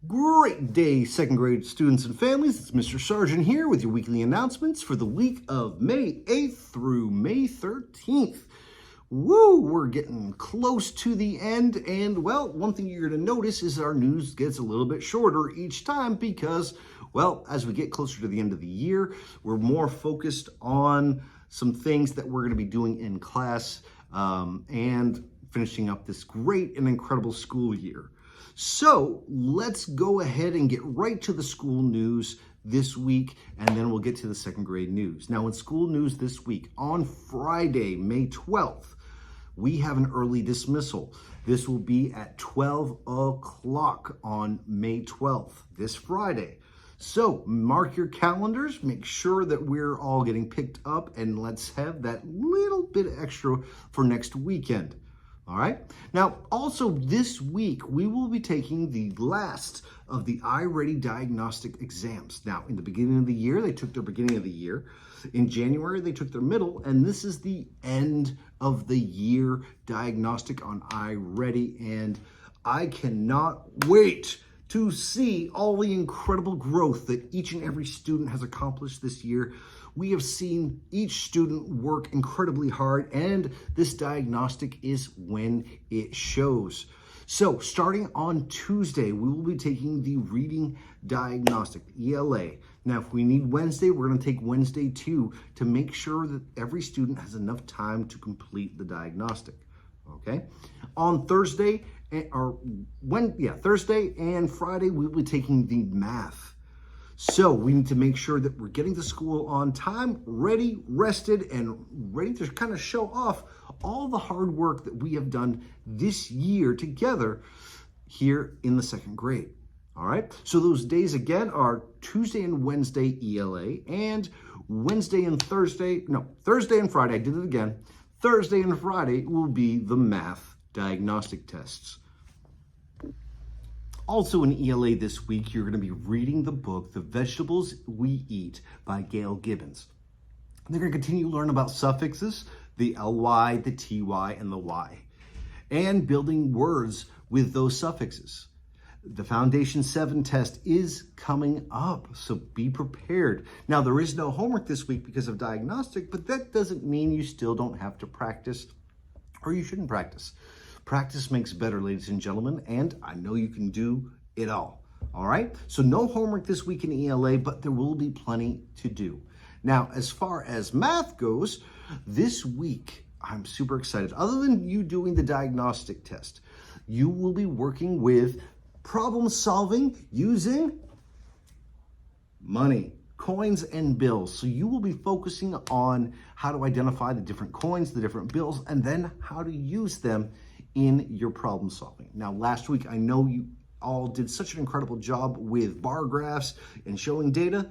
Great day, second grade students and families. It's Mr. Sargent here with your weekly announcements for the week of May 8th through May 13th. Woo, we're getting close to the end, and well, one thing you're going to notice is our news gets a little bit shorter each time because, well, as we get closer to the end of the year, we're more focused on some things that we're going to be doing in class and finishing up this great and incredible school year. So let's go ahead and get right to the school news this week, and then we'll get to the second grade news. Now, in school news this week, on Friday, May 12th, we have an early dismissal. This will be at 12 o'clock on May 12th, this Friday. So mark your calendars, make sure that we're all getting picked up, and let's have that little bit extra for next weekend. All right. Now, also this week, we will be taking the last of the iReady diagnostic exams. Now, in the beginning of the year, they took their beginning of the year. In January, they took their middle, and this is the end of the year diagnostic on iReady, and I cannot wait to see all the incredible growth that each and every student has accomplished this year. We have seen each student work incredibly hard, and this diagnostic is when it shows. So starting on Tuesday, we will be taking the reading diagnostic, ELA. Now, if we need Wednesday, we're going to take Wednesday too, to make sure that every student has enough time to complete the diagnostic. Okay. On Thursday, Thursday and Friday, we'll be taking the math. So we need to make sure that we're getting to school on time, ready, rested, and ready to kind of show off all the hard work that we have done this year together here in the second grade. All right. So those days again are Tuesday and Wednesday ELA, and Thursday and Friday. I did it again. Thursday and Friday will be the math diagnostic tests. Also in ELA this week, you're going to be reading the book, The Vegetables We Eat by Gail Gibbons. They're going to continue to learn about suffixes, the ly, the ty, and the y, and building words with those suffixes. The Foundation 7 test is coming up, so be prepared. Now, there is no homework this week because of diagnostic, but that doesn't mean you still don't have to practice, or you shouldn't practice. Practice makes better, ladies and gentlemen, and I know you can do it all. All right? So no homework this week in ELA, but there will be plenty to do. Now, as far as math goes, this week, I'm super excited. Other than you doing the diagnostic test, you will be working with problem solving using money, coins and bills. So you will be focusing on how to identify the different coins, the different bills, and then how to use them in your problem solving. Now, last week, I know you all did such an incredible job with bar graphs and showing data.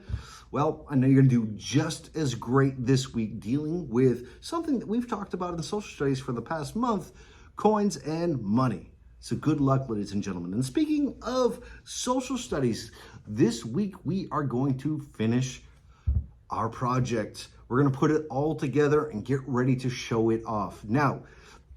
Well, I know you're gonna do just as great this week dealing with something that we've talked about in social studies for the past month, coins and money. So good luck, ladies and gentlemen. And speaking of social studies, this week we are going to finish our project. We're going to put it all together and get ready to show it off. Now,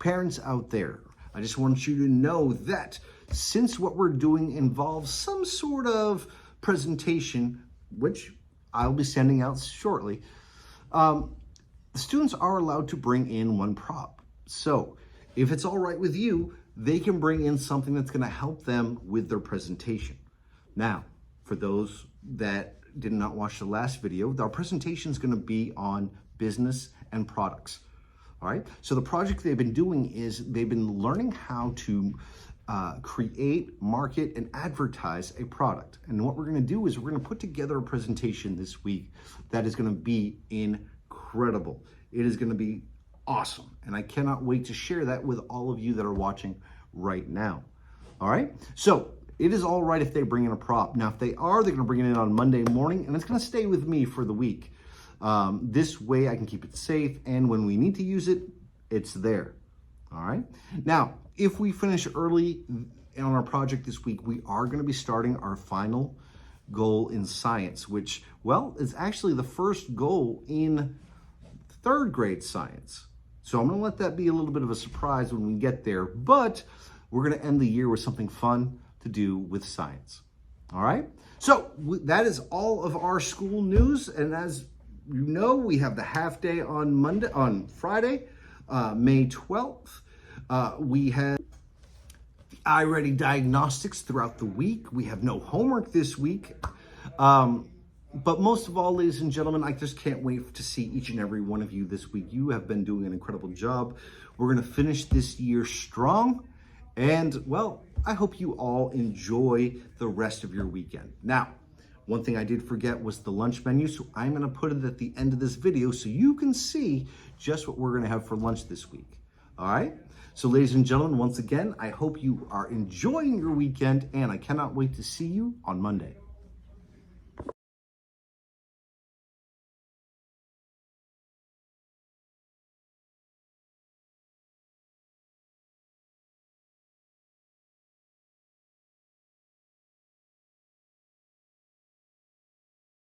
parents out there, I just want you to know that since what we're doing involves some sort of presentation, which I'll be sending out shortly, the students are allowed to bring in one prop. So if it's all right with you, they can bring in something that's going to help them with their presentation. Now, for those that did not watch the last video, our presentation is going to be on business and products. All right. So the project they've been doing is they've been learning how to create, market, and advertise a product. And what we're going to do is we're going to put together a presentation this week that is going to be incredible. It is going to be awesome. And I cannot wait to share that with all of you that are watching right now. All right. So it is all right if they bring in a prop. Now, if they're going to bring it in on Monday morning, and it's going to stay with me for the week. This way I can keep it safe. And when we need to use it, it's there. All right. Now, if we finish early on our project this week, we are going to be starting our final goal in science, which, well, is actually the first goal in third grade science. So I'm going to let that be a little bit of a surprise when we get there, but we're going to end the year with something fun to do with science. All right. So that is all of our school news. And as you know, we have the half day on Friday, May 12th. We have iReady diagnostics throughout the week. We have no homework this week. But most of all, ladies and gentlemen, I just can't wait to see each and every one of you this week. You have been doing an incredible job. We're going to finish this year strong. And, well, I hope you all enjoy the rest of your weekend. Now, one thing I did forget was the lunch menu, so I'm going to put it at the end of this video so you can see just what we're going to have for lunch this week. All right? So, ladies and gentlemen, once again, I hope you are enjoying your weekend, and I cannot wait to see you on Monday.